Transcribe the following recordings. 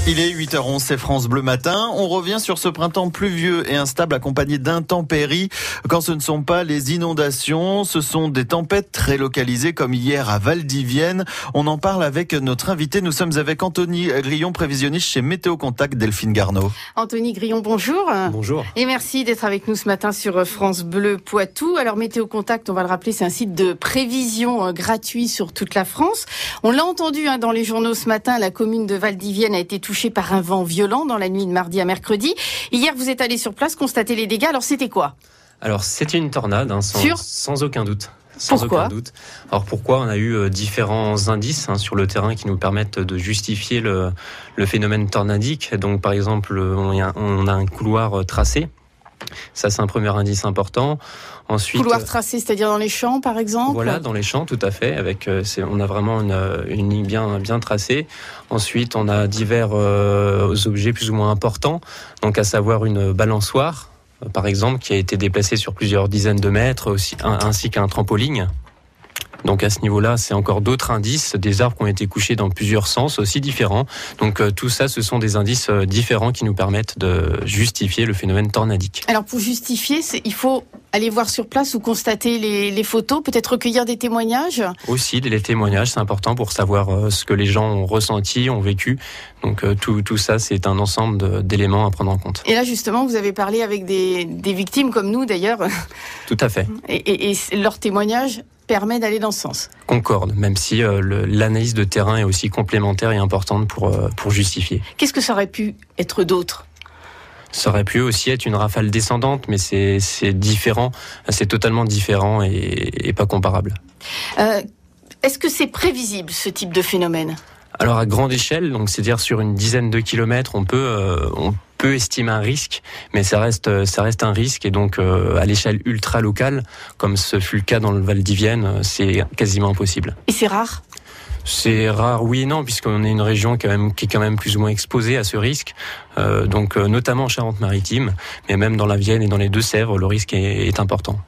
Il est 8h11, c'est France Bleu Matin. On revient sur ce printemps pluvieux et instable accompagné d'intempéries. Quand ce ne sont pas les inondations, ce sont des tempêtes très localisées comme hier à Valdivienne. On en parle avec notre invité. Nous sommes avec Anthony Grillon, prévisionniste chez Météo Contact, Delphine Garneau. Anthony Grillon, bonjour. Bonjour. Et merci d'être avec nous ce matin sur France Bleu Poitou. Alors Météo Contact, on va le rappeler, c'est un site de prévision gratuit sur toute la France. On l'a entendu dans les journaux ce matin, la commune de Valdivienne a été touchée par un vent violent dans la nuit de mardi à mercredi. Hier, vous êtes allé sur place constater les dégâts. Alors, c'était quoi ? Alors, c'était une tornade, sans aucun doute. Pourquoi ? Alors, pourquoi ? On a eu différents indices sur le terrain qui nous permettent de justifier le phénomène tornadique. Donc, par exemple, on a un couloir tracé. Ça, c'est un premier indice important. Ensuite, couloir tracé, c'est-à-dire dans les champs, par exemple ? Voilà, dans les champs, tout à fait. On a vraiment une ligne bien tracée. Ensuite, on a divers objets plus ou moins importants. Donc, à savoir une balançoire, par exemple, qui a été déplacée sur plusieurs dizaines de mètres, ainsi qu'un trampoline. Donc à ce niveau-là, c'est encore d'autres indices, des arbres qui ont été couchés dans plusieurs sens aussi différents. Donc tout ça, ce sont des indices différents qui nous permettent de justifier le phénomène tornadique. Alors pour justifier, il faut aller voir sur place ou constater les photos, peut-être recueillir des témoignages ? Aussi, les témoignages, c'est important pour savoir ce que les gens ont ressenti, ont vécu. Donc tout ça, c'est un ensemble d'éléments à prendre en compte. Et là justement, vous avez parlé avec des victimes comme nous d'ailleurs. Tout à fait. Et leur témoignage permet d'aller dans ce sens. Concorde, même si l'analyse de terrain est aussi complémentaire et importante pour justifier. Qu'est-ce que ça aurait pu être d'autre ? Ça aurait pu aussi être une rafale descendante, mais c'est différent, c'est totalement différent et pas comparable. Est-ce que c'est prévisible ce type de phénomène ? Alors à grande échelle, donc c'est-à-dire sur une dizaine de kilomètres, on peut estimer un risque, mais ça reste un risque, et donc à l'échelle ultra locale, comme ce fut le cas dans le Valdivienne, c'est quasiment impossible. Et c'est rare ? C'est rare, oui et non, puisqu'on est une région qui est quand même plus ou moins exposée à ce risque, donc notamment en Charente-Maritime, mais même dans la Vienne et dans les Deux-Sèvres, le risque est important.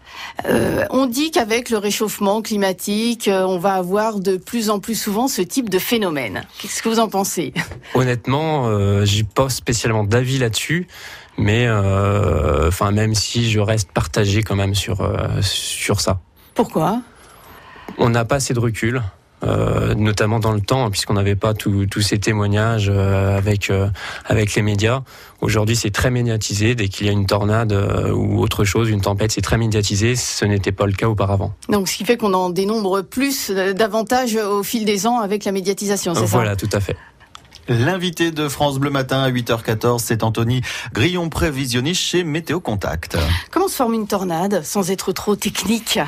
On dit qu'avec le réchauffement climatique, on va avoir de plus en plus souvent ce type de phénomène. Qu'est-ce que vous en pensez ? Honnêtement, j'ai pas spécialement d'avis là-dessus, mais même si je reste partagé quand même sur ça. Pourquoi ? On n'a pas assez de recul. Notamment dans le temps, puisqu'on n'avait pas tous ces témoignages avec les médias. Aujourd'hui, c'est très médiatisé. Dès qu'il y a une tornade ou autre chose, une tempête, c'est très médiatisé. Ce n'était pas le cas auparavant. Donc, ce qui fait qu'on en dénombre davantage au fil des ans avec la médiatisation, c'est ça ? Voilà, tout à fait. L'invité de France Bleu Matin à 8h14, c'est Anthony Grillon, prévisionniste chez Météo Contact. Comment se forme une tornade sans être trop technique ?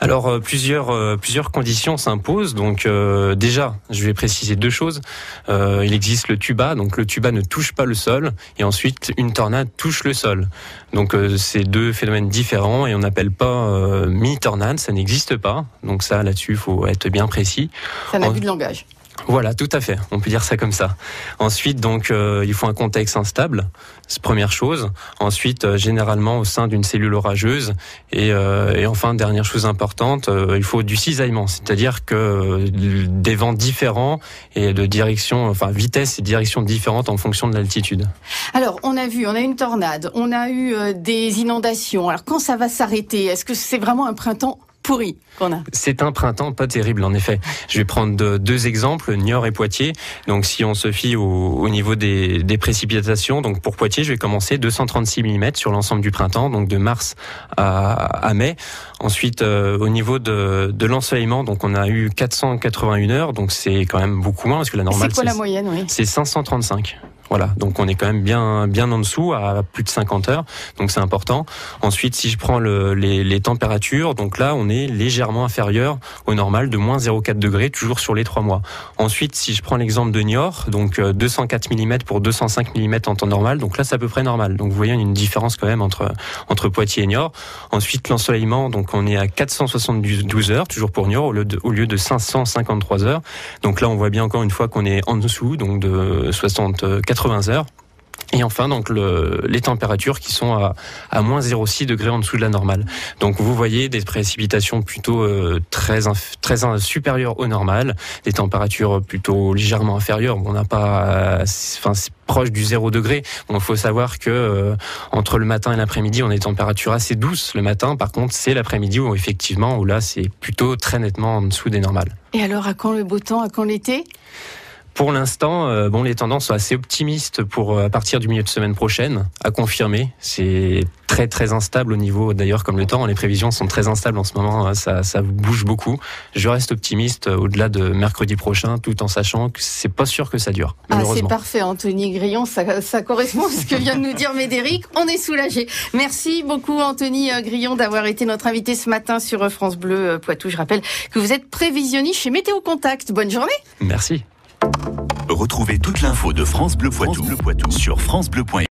Alors plusieurs conditions s'imposent. Donc déjà, je vais préciser deux choses. Il existe le tuba, donc le tuba ne touche pas le sol, et ensuite une tornade touche le sol. Donc c'est deux phénomènes différents, et on n'appelle pas mini-tornade, ça n'existe pas. Donc ça, là-dessus, il faut être bien précis. C'est un abus de langage. Voilà, tout à fait. On peut dire ça comme ça. Ensuite, donc, il faut un contexte instable. C'est première chose. Ensuite, généralement au sein d'une cellule orageuse. Et enfin, dernière chose importante, il faut du cisaillement. C'est-à-dire que des vents différents et de direction, vitesse et direction différentes en fonction de l'altitude. Alors, on a une tornade, on a eu des inondations. Alors, quand ça va s'arrêter ? Est-ce que c'est vraiment un printemps pourri qu'on a? C'est un printemps pas terrible en effet. Je vais prendre deux exemples, Niort et Poitiers. Donc si on se fie au niveau des précipitations, donc pour Poitiers, je vais commencer 236 mm sur l'ensemble du printemps, donc de mars à mai. Ensuite, au niveau de l'ensoleillement, donc on a eu 481 heures, donc c'est quand même beaucoup moins parce que la normale c'est quoi la moyenne, oui ? C'est 535. Voilà, donc on est quand même bien en dessous, à plus de 50 heures, donc c'est important. Ensuite, si je prends les températures, donc là, on est légèrement inférieur au normal, de moins 0,4 degrés, toujours sur les 3 mois. Ensuite, si je prends l'exemple de Niort, donc 204 mm pour 205 mm en temps normal, donc là, c'est à peu près normal. Donc vous voyez, il y a une différence quand même entre Poitiers et Niort. Ensuite, l'ensoleillement, donc on est à 472 heures, toujours pour Niort, au lieu de 553 heures. Donc là, on voit bien encore une fois qu'on est en dessous, donc de 80 heures. Et enfin, donc les températures qui sont à moins 0,6 degrés en dessous de la normale. Donc vous voyez des précipitations plutôt très supérieures au normal, des températures plutôt légèrement inférieures. On n'a pas, c'est proche du 0 degré. Bon, il faut savoir que entre le matin et l'après-midi, on a des températures assez douces le matin. Par contre, c'est l'après-midi où effectivement, où là, c'est plutôt très nettement en dessous des normales. Et alors, à quand le beau temps, à quand l'été ? Pour l'instant, les tendances sont assez optimistes pour à partir du milieu de semaine prochaine, à confirmer. C'est très très instable au niveau, d'ailleurs comme le temps, les prévisions sont très instables en ce moment, ça bouge beaucoup. Je reste optimiste au-delà de mercredi prochain, tout en sachant que c'est pas sûr que ça dure, malheureusement. C'est parfait, Anthony Grillon, ça correspond à ce que vient de nous dire Médéric, on est soulagé. Merci beaucoup Anthony Grillon d'avoir été notre invité ce matin sur France Bleu Poitou. Je rappelle que vous êtes prévisionniste chez Météo Contact. Bonne journée. Merci. Retrouvez toute l'info de France Bleu Poitou sur francebleu.fr.